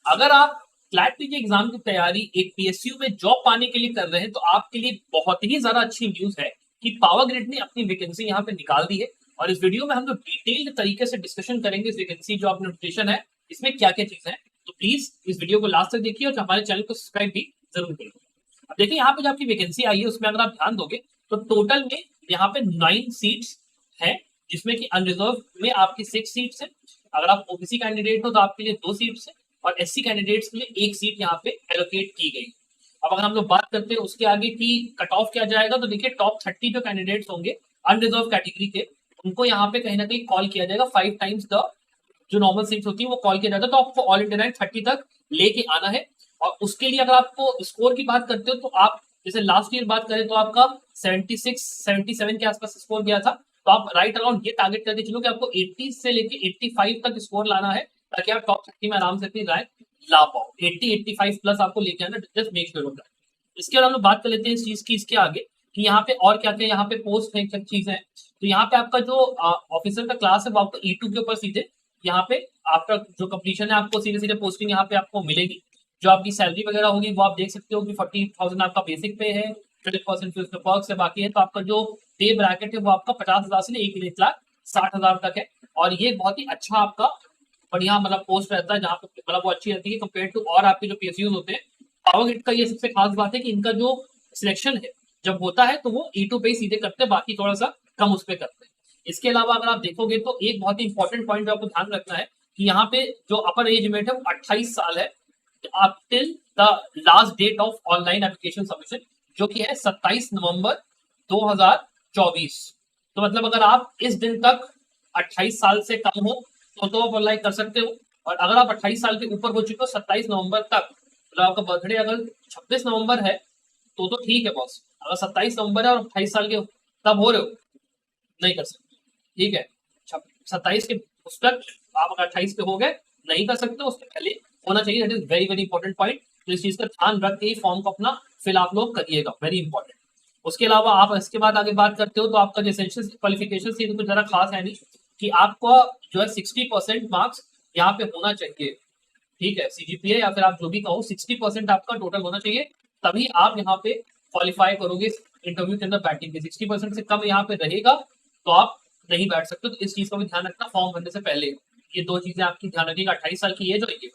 अगर आप CLAT PG exam की तैयारी एक पीएसयू में जॉब पाने के लिए कर रहे हैं तो आपके लिए बहुत ही ज्यादा अच्छी न्यूज है कि पावर ग्रिड ने अपनी वैकेंसी यहाँ पे निकाल दी है। और इस वीडियो में हम लोग डिटेल्ड तरीके से डिस्कशन करेंगे इस वैकेंसी जो आप नोटिफिकेशन है इसमें क्या क्या चीजें हैं। तो प्लीज इस वीडियो को लास्ट तक देखिए और हमारे चैनल को सब्सक्राइब भी जरूर करिए। अब देखिए यहाँ पे जो आपकी वैकेंसी आई है उसमें अगर आप ध्यान दोगे तो टोटल में यहाँ पे 9 सीट्स हैं, जिसमें कि अनरिजर्व में आपकी 6 सीट्स हैं। अगर आप ओबीसी कैंडिडेट हो तो आपके लिए 2 सीट्स हैं और एससी कैंडिडेट्स के लिए 1 सीट यहाँ पे एलोकेट की गई। अब अगर हम लोग बात करते हैं उसके आगे की कट ऑफ क्या जाएगा तो देखिए टॉप 30 जो कैंडिडेट्स होंगे अनरिजर्व कैटेगरी के उनको यहाँ पे कहीं ना कहीं कॉल किया जाएगा 5 टाइम्स द जो नॉर्मल सीट्स होती है वो कॉल किया जाता है। तो आपको ऑल इंडिया रैंक 30 तक लेके आना है। और उसके लिए अगर आपको स्कोर की बात करते हो तो आप जैसे लास्ट ईयर बात करें तो आपका 76 77 के आसपास स्कोर गया था। तो आप राइट अराउंड ये टारगेट करके चलो कि आपको 80 से लेके 85 तक स्कोर लाना है ताकि आप टॉप 30 में आराम से अपनी रैंक ला पाओ। 80 85 प्लस आपको लेके आना, just make sure of that. इसके बाद हम लोग बात कर लेते हैं इस चीज की इसके आगे कि यहाँ पे और क्या क्या यहाँ पे पोस्ट है, क्या चीजें हैं। तो यहाँ पे आपका जो ऑफिसर का क्लास है वो आपको E2 के ऊपर सीधे यहाँ पे आपका जो कंप्लीशन है आपको सीधे सीधे पोस्टिंग यहाँ पे आपको मिलेगी। जो आपकी सैलरी वगैरह होगी वो आप देख सकते हो कि 40,000 आपका बेसिक पे है, 20% फिर उसमें पर्क्स है बाकी है। तो आपका जो पे ब्रैकेट है वो आपका 50,000 से 1,60,000 तक है। और ये बहुत ही अच्छा आपका बढ़िया मतलब पोस्ट रहता है जहाँ पे मतलब वो अच्छी रहती है कंपेयर टू और आपके जो पीएसयूज होते हैं। पावर ग्रिड का ये सबसे खास बात है कि इनका जो सिलेक्शन है जब होता है तो वो E2 पे ही सीधे करते हैं, बाकी थोड़ा सा कम उस पर करते हैं। इसके अलावा अगर आप देखोगे तो एक बहुत ही इंपॉर्टेंट पॉइंट जो आपको ध्यान रखना है कि यहाँ पे जो अपर एज लिमिट है वो 28 साल है up till the last date of online application submission जो कि है 27 नवंबर 2024। तो मतलब अगर आप इस दिन तक 28 साल से कम हो तो आप अप्लाई कर सकते हो। और अगर आप 28 साल के ऊपर हो चुके हो 27 नवंबर तक, मतलब आपका बर्थडे अगर 26 नवंबर है तो ठीक है बॉस। अगर 27 नवंबर है और 28 साल के तब हो रहे हो नहीं कर सकते, ठीक है। 27 के उस तक आप अगर 28 पे हो गए नहीं कर सकते, उसके पहले होना चाहिए। That is very very important point. तो इस चीज का ध्यान रख के ही फॉर्म को अपना फिल आप लोग करिएगा, वेरी इंपॉर्टेंट। उसके अलावा आप इसके बाद आगे बात करते हो तो आपका जो एसेंशियल क्वालिफिकेशन से कुछ जरा खास है नहीं कि आपको जो है 60% मार्क्स यहाँ पे होना चाहिए, ठीक है। सीजीपीए या फिर आप जो भी कहो 60% आपका टोटल होना चाहिए, तभी आप यहाँ पे क्वालिफाई करोगे इंटरव्यू के अंदर बैठेंगे। 60% से कम यहाँ पे रहेगा तो आप नहीं बैठ सकते। तो इस चीज का भी ध्यान रखना फॉर्म भरने से पहले। ये 2 चीजें आपकी ध्यान रखिएगा, 28 साल की एज और ये।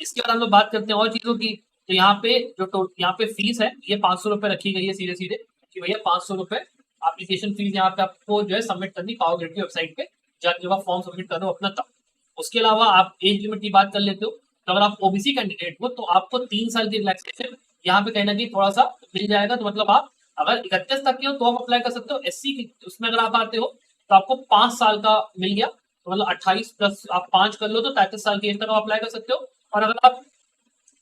इसके बाद हम लोग बात करते हैं और चीजों की। तो यहाँ पे जो यहाँ पे फीस है ये 500 रुपए रखी गई है सीधे सीधे कि भैया 500 रुपए एप्लीकेशन फीस यहाँ पे आपको जो है सबमिट करनी पावर ग्रिड की वेबसाइट पे जब आप फॉर्म सबमिट कर रहे हो अपना तब। उसके अलावा आप एज लिमिट की बात कर लेते हो तो अगर आप ओबीसी कैंडिडेट हो तो आपको 3 साल की रिलैक्सेशन यहाँ पे कहीं ना कहीं थोड़ा सा मिल जाएगा। तो मतलब आप अगर 31 तक के हो तो आप अप्लाई कर सकते हो। एससी की उसमें अगर आप आते हो तो आपको 5 साल का मिल गया, तो मतलब 28 प्लस आप 5 कर लो तो 33 साल की एज तक आप अप्लाई कर सकते हो। और अगर आप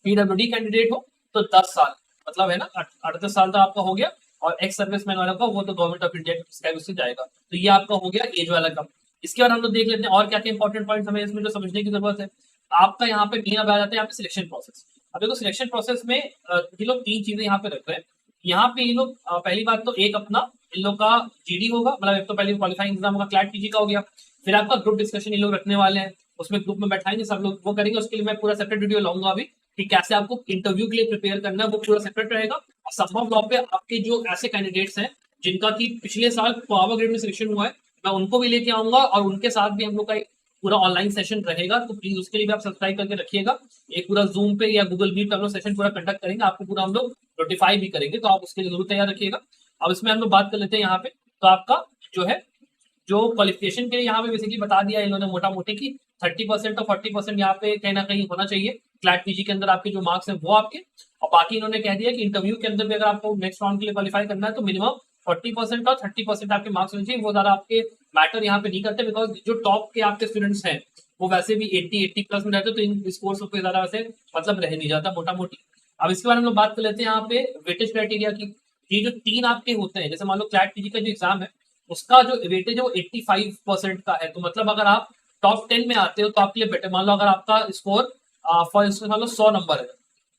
पीडब्ल्यूडी कैंडिडेट हो तो 10 साल मतलब है ना 38 साल तक आपका हो गया। और एक्स सर्विस मैन वाला का वो तो गवर्नमेंट ऑफ इंडिया उससे जाएगा। तो ये आपका हो गया एज वाला कम। इसके बाद हम लोग देख लेते हैं और क्या क्या इंपॉर्टेंट पॉइंट हमें इसमें जो समझने की जरूरत है। आपका यहाँ पे मेन अब आ जाता है यहाँ पे सिलेक्शन प्रोसेस। अब देखो सिलेक्शन प्रोसेस में ये लोग 3 चीजें यहाँ पे रख रहे हैं। यहाँ पे ये लोग पहली बात तो एक अपना इन लोग का जीडी होगा, मतलब एक तो पहले क्वालिफाइंग एग्जाम होगा क्लैट पीजी का हो गया। फिर आपका ग्रुप डिस्कशन ये लोग रखने वाले हैं, उसमें ग्रुप में बैठाएंगे सब लोग वो करेंगे। उसके लिए मैं पूरा सेपरेट वीडियो लाऊंगा अभी कि कैसे आपको इंटरव्यू के लिए प्रिपेयर करना है, वो पूरा सेपरेट रहेगा। और संभव तौर पे आपके जो ऐसे कैंडिडेट्स हैं जिनका कि पिछले साल पावर ग्रिड में सिलेक्शन हुआ है मैं उनको भी लेके आऊंगा और उनके साथ भी हम लोग का एक पूरा ऑनलाइन सेशन रहेगा। तो प्लीज उसके लिए भी आप सब्सक्राइब करके रखिएगा। एक पूरा जूम पे या गूगल मीट पर सेशन पूरा कंडक्ट करेंगे, आपको पूरा हम लोग नोटिफाई भी करेंगे, तो आप उसके लिए जरूर तैयार रखिएगा। अब इसमें हम लोग बात कर लेते हैं यहाँ पे। तो आपका जो है जो क्वालिफिकेशन के लिए यहाँ पे बेसिकली बता दिया इन्होंने मोटा मोटी की 30% और 40% यहाँ पे कहीं ना कहीं होना चाहिए क्लैट पीजी के अंदर आपके जो मार्क्स हैं वो आपके। और बाकी इन्होंने कह दिया कि इंटरव्यू के अंदर भी अगर आपको नेक्स्ट राउंड के लिए क्वालिफाई करना है तो मिनिमम 40% और 30% आपके मार्क्स होने चाहिए। वो ज्यादा आपके मैटर यहाँ पे नहीं करते बिकॉज जो टॉप के आपके स्टूडेंट्स हैं वो वैसे भी 80 प्लस में रहते तो इन स्कोर्स पे ज्यादा वैसे मतलब रह नहीं जाता मोटा मोटी। अब इसके बारे में हम लोग बात कर लेते हैं यहाँ पे वेटेज क्राइटेरिया की। ये जो 3 आपके होते हैं जैसे मान लो क्लैट पीजी का जो एग्जाम है उसका जो वेटेज है वो 85% का है। तो मतलब अगर आप टॉप 10 में आते हो तो आपके लिए बेटर। मान लो अगर आपका स्कोर फॉर इंस्टेंस मान लो 100 नंबर है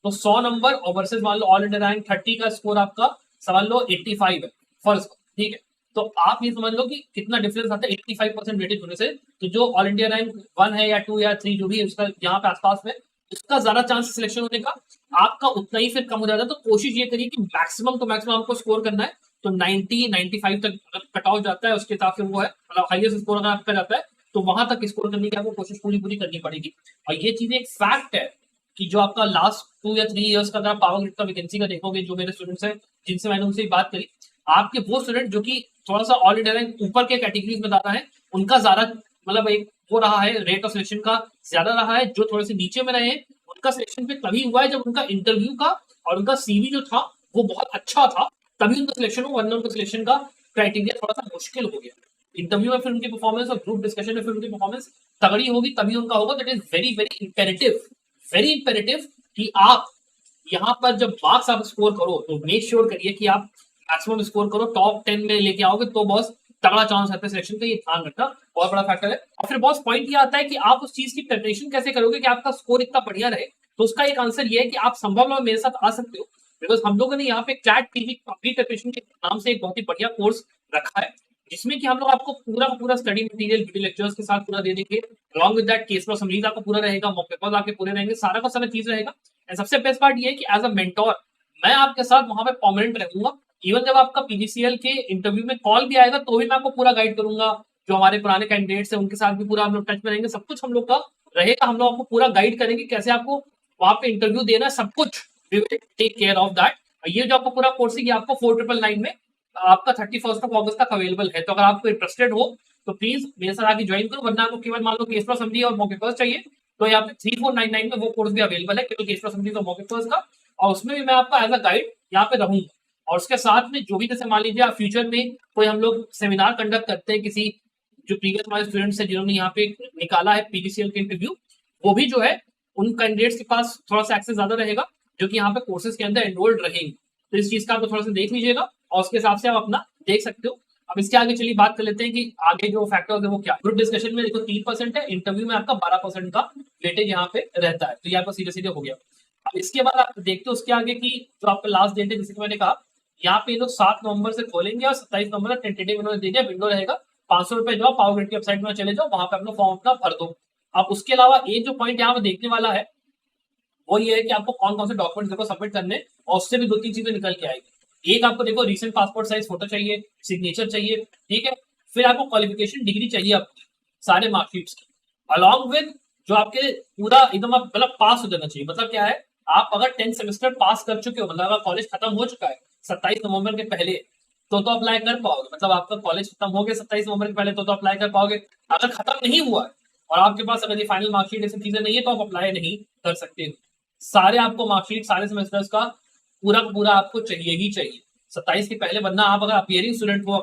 तो 100 नंबर और वर्सेज मान लो ऑल इंडिया रैंक 30 का स्कोर आपका समझ लो 85 है फर्स्ट, ठीक है। तो आप ये समझ लो कि कितना डिफरेंस आता है 85% वेटेज होने से। तो जो ऑल इंडिया रैंक 1 है या 2 या 3 जो भी है उसका यहाँ पे आसपास में उसका ज्यादा चांस सिलेक्शन होने का, आपका उतना ही फिर कम हो जाता है। तो कोशिश ये करिए कि मैक्सिमम तो मैक्सिमम आपको स्कोर करना है। तो 90 95 तक अगर कट ऑफ जाता है उसके हिसाब से वो है, मतलब हाईएस्ट स्कोर अगर आपका जाता है तो वहां तक स्कोर करने की आपको कोशिश पूरी पूरी करनी पड़ेगी। और ये चीज एक फैक्ट है कि जो आपका लास्ट 2 या 3 ईयर्स का अगर पावर ग्रिड का वैकेंसी का देखोगे, जो मेरे स्टूडेंट्स हैं जिनसे मैंने उनसे बात करी, आपके वो स्टूडेंट जो कि थोड़ा सा ऑल इंडिया रैंक ऊपर के कैटेगरीज में ज्यादा है, उनका ज्यादा मतलब एक वो रहा है, रेट ऑफ सिलेक्शन का ज्यादा रहा है। जो थोड़े से नीचे में रहे हैं उनका सिलेक्शन पे तभी हुआ है जब उनका इंटरव्यू का और उनका सीवी जो था वो बहुत अच्छा था, तभी उनका सिलेक्शन हुआ, वरना उनका सिलेक्शन का क्राइटेरिया थोड़ा सा मुश्किल हो गया। इंटरव्यू में फिर उनकी परफॉर्मेंस और ग्रुप डिस्कशन में फिर उनकी परफॉर्मेंस तगड़ी होगी तभी उनका होगा। That is very very imperative कि आप यहाँ पर जब मार्क्स आप स्कोर करो तो मेक श्योर करिए कि आप मैक्सिमम स्कोर करो, टॉप 10 में लेके आओगे तो बॉस तगड़ा चांस रहता है सिलेक्शन का, ये ध्यान रखना बहुत बड़ा फैक्टर है। और फिर बॉस पॉइंट ये आता है कि आप उस चीज की प्रिपरेशन कैसे करोगे कि आपका स्कोर इतना बढ़िया रहे। तो उसका एक आंसर ये है कि आप संभव मेरे साथ आ सकते हो, बिकॉज हम लोगों ने यहाँ पे क्लैट टीवी कंप्लीट प्रिपरेशन के नाम से एक बहुत ही बढ़िया कोर्स रखा है, जिसमें कि हम लोग आपको पूरा पूरा स्टडी मटेरियल वीडियो लेक्चर्स के साथ पूरा दे देंगे। Along with that case summaries आपको पूरा रहेगा, मॉक पेपर्स आपके पूरे रहेंगे, सारा का सारा चीज रहेगा। एंड सबसे बेस्ट पार्ट ये है कि एज अ मेंटोर मैं आपके साथ वहां पे परमानेंट रहूंगा। इवन जब आपका पीजीसीएल के इंटरव्यू में कॉल भी आएगा तो भी मैं आपको पूरा गाइड करूंगा। जो हमारे पुराने कैंडिडेट्स हैं उनके साथ भी पूरा हम लोग टच में रहेंगे, सब कुछ हम लोग का रहेगा, हम लोग आपको पूरा गाइड करेंगे कैसे आपको वहां पे इंटरव्यू देना है, सब कुछ we will take care of that. ये जो आपका पूरा कोर्स है ये आपको 4999 में आपका 31 ऑफ अगस्त तक अवेलेबल है। तो अगर आपको इंटरेस्टेड हो तो प्लीज मेरे साथ आके ज्वाइन करो, वरना आपको केवल मान लो केस प्लस समझी और मॉक पेपर्स चाहिए तो यहाँ पे 3499 में वो कोर्स भी अवेलेबल है केवल केस प्लस समझी और मॉक पेपर्स का, और उसमें भी मैं आपका एज अ गाइड यहाँ पे रहूंगा। और उसके साथ में जो भी जैसे मान लीजिए आप फ्यूचर में कोई हम लोग सेमिनार कंडक्ट करते हैं किसी जो प्रीवियस हमारे स्टूडेंट्स हैं जिन्होंने यहाँ पे निकाला है पीजीसीएल के इंटरव्यू, वो भी जो है उन कैंडिडेट्स के पास थोड़ा सा एक्सेस ज्यादा रहेगा जो कि यहाँ पे कोर्सेज के अंदर एनरोल्ड रहेंगे। तो इस चीज का आपको थोड़ा सा देख लीजिएगा और उसके हिसाब से आप अपना देख सकते हो। अब इसके आगे चलिए बात कर लेते हैं कि आगे जो फैक्टर्स है वो क्या। ग्रुप डिस्कशन में देखो 3% है, इंटरव्यू में आपका 12% का वेटेज यहाँ पे रहता है, तो ये आपका सीधे सीधे हो गया। अब इसके बाद आप देखते हो उसके आगे की जो आपका लास्ट डेट है, जैसे कि मैंने कहा यहाँ पे लोग 7 नवंबर से खोलेंगे और 27 नवंबर तक टेंटेटिव उन्होंने दे दिया, विंडो रहेगा। 500 रुपए जाओ पावर ग्रिड की वेबसाइट में चले जाओ, वहां पे अपना फॉर्म अपना भर दो। अब उसके अलावा एक जो पॉइंट यहाँ पे देखने वाला है वो ये है कि आपको कौन कौन से डॉक्यूमेंट्स देखो सबमिट करने, और उससे भी 2-3 चीजें निकल के आएगी। एक आपको देखो रीसेंट पासपोर्ट साइज फोटो चाहिए, सिग्नेचर चाहिए, ठीक है। फिर आपको क्वालिफिकेशन डिग्री चाहिए आपकी सारे मार्कशीट्स की, अलॉन्ग विद जो आपके पूरा एकदम आप मतलब पास हो जाना चाहिए। मतलब क्या है, आप अगर 10th सेमेस्टर पास कर चुके हो, मतलब अगर कॉलेज खत्म हो चुका है 27 नवंबर के पहले तो अप्लाई कर पाओगे, मतलब आपका कॉलेज खत्म हो गया 27 नवंबर के पहले तो अप्लाई कर पाओगे। अगर खत्म नहीं हुआ है और आपके पास अगर ये फाइनल मार्कशीट ऐसी चीजें नहीं है तो आप अप्लाई नहीं कर सकते हो। सारे आपको मार्कशीट सारे सेमेस्टर्स का पूरा आपको चाहिए ही चाहिए 27 के पहले, वरना आप अगर अपियरिंग स्टूडेंट हो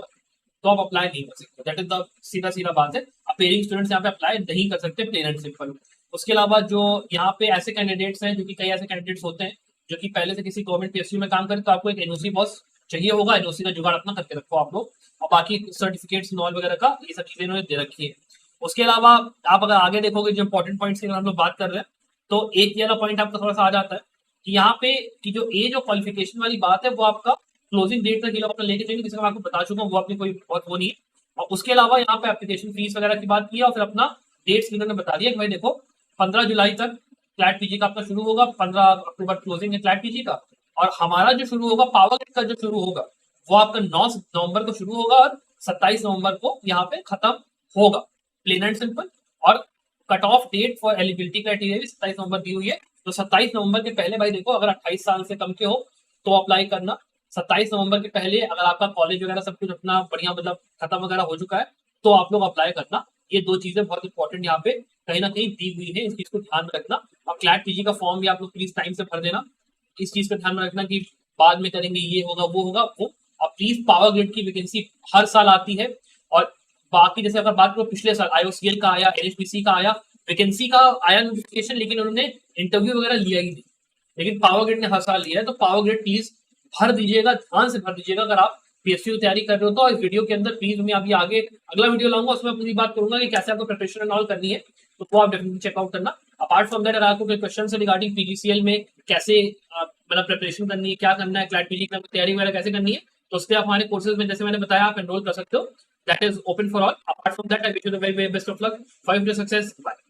तो आप अप्लाई नहीं कर सकते। दैट इज द सीधा सीधा बात है, अपियरिंग स्टूडेंट्स यहाँ पे अप्लाई नहीं कर सकते, प्लेन एंड सिंपल। उसके अलावा जो यहाँ पे ऐसे कैंडिडेट्स हैं जो कि कई ऐसे कैंडिडेट्स होते हैं जो कि पहले से किसी गवर्नमेंट पीएसयू में काम करते, तो आपको एक एनओसी बॉस चाहिए होगा, एनओसी का जुगाड़ अपना करके रखो आप लोग, और बाकी सर्टिफिकेट्स नॉल वगैरह का ये सब चीजें इन्होंने दे रखी है। उसके अलावा आप अगर आगे देखोगे जो इंपॉर्टेंट पॉइंट्स की अगर हम लोग बात कर रहे हैं तो एक ये वाला पॉइंट आपका थोड़ा सा आ जाता है कि यहाँ पे कि जो एज ऑफ क्वालिफिकेशन वाली बात है वो आपका क्लोजिंग डेट तक ये लोग अपना लेके चलेंगे, जिसका मैं आपको बता चुका हूँ, वो अपनी कोई बहुत वो नहीं है। और उसके अलावा यहाँ पे एप्लीकेशन फीस वगैरह की बात की और फिर अपना डेट्स इन्होंने बता दिया कि भाई देखो 15 जुलाई तक क्लैट पीजी का अपना शुरू होगा, 15 अक्टूबर क्लोजिंग है क्लैट पीजी का, और हमारा जो शुरू होगा पावर ग्रिड का जो शुरू होगा वो आपका 9 नवंबर को शुरू होगा और 27 नवंबर को यहाँ पे खत्म होगा, प्लेन एंड सिंपल। और cut off date for eligibility criteria भी 27 नवंबर दी हुई है, तो 27 नवंबर के पहले भाई देखो अगर 28 साल से कम के हो तो अप्लाई करना। 27 नवंबर के पहले अगर आपका कॉलेज वगैरह सब कुछ अपना बढ़िया मतलब खत्म वगैरह हो चुका है तो आप लोग अप्लाई करना। ये 2 चीजें बहुत इंपॉर्टेंट यहाँ पे कहीं ना कहीं दी हुई है, इस चीज को ध्यान में रखना। और क्लैट पीजी का फॉर्म भी आप लोग प्लीज टाइम से भर देना, इस चीज का ध्यान में रखना कि बाद में करेंगे ये होगा वो होगा वो। और प्लीज पावर ग्रिड की वैकेंसी हर साल आती है, और बाकी जैसे अगर बात करो पिछले साल आईओसीएल का आया, एनएचपीसी का आया, वैकेंसी का आया नोटिफिकेशन, लेकिन उन्होंने इंटरव्यू वगैरह लिया ही नहीं। लेकिन पावर ग्रिड ने हर साल लिया है, तो पावर ग्रिड प्लीज भर दीजिएगा, ध्यान से भर दीजिएगा अगर आप पीएसयू की तैयारी कर रहे हो तो। इस वीडियो के अंदर प्लीज मैं अभी आगे अगला वीडियो लाऊंगा, उसमें पूरी बात करूंगा कि कैसे आपको प्रिपरेशन एंड ऑल करनी है, तो वो आप डेफिनेटली चेकआउट करना। अपार्ट फ्रॉम दैट अगर आपको कोई क्वेश्चन है रिगार्डिंग पीजीसीएल में कैसे मतलब प्रिपरेशन करनी है, क्या करना है, क्लैट पीजी की तैयारी वगैरह कैसे करनी है, तो उसके आप हमारे कोर्सेज में जैसे मैंने बताया आप एनरोल कर सकते हो। That is open for all. Apart from that I wish you the very best of luck for your success. Bye.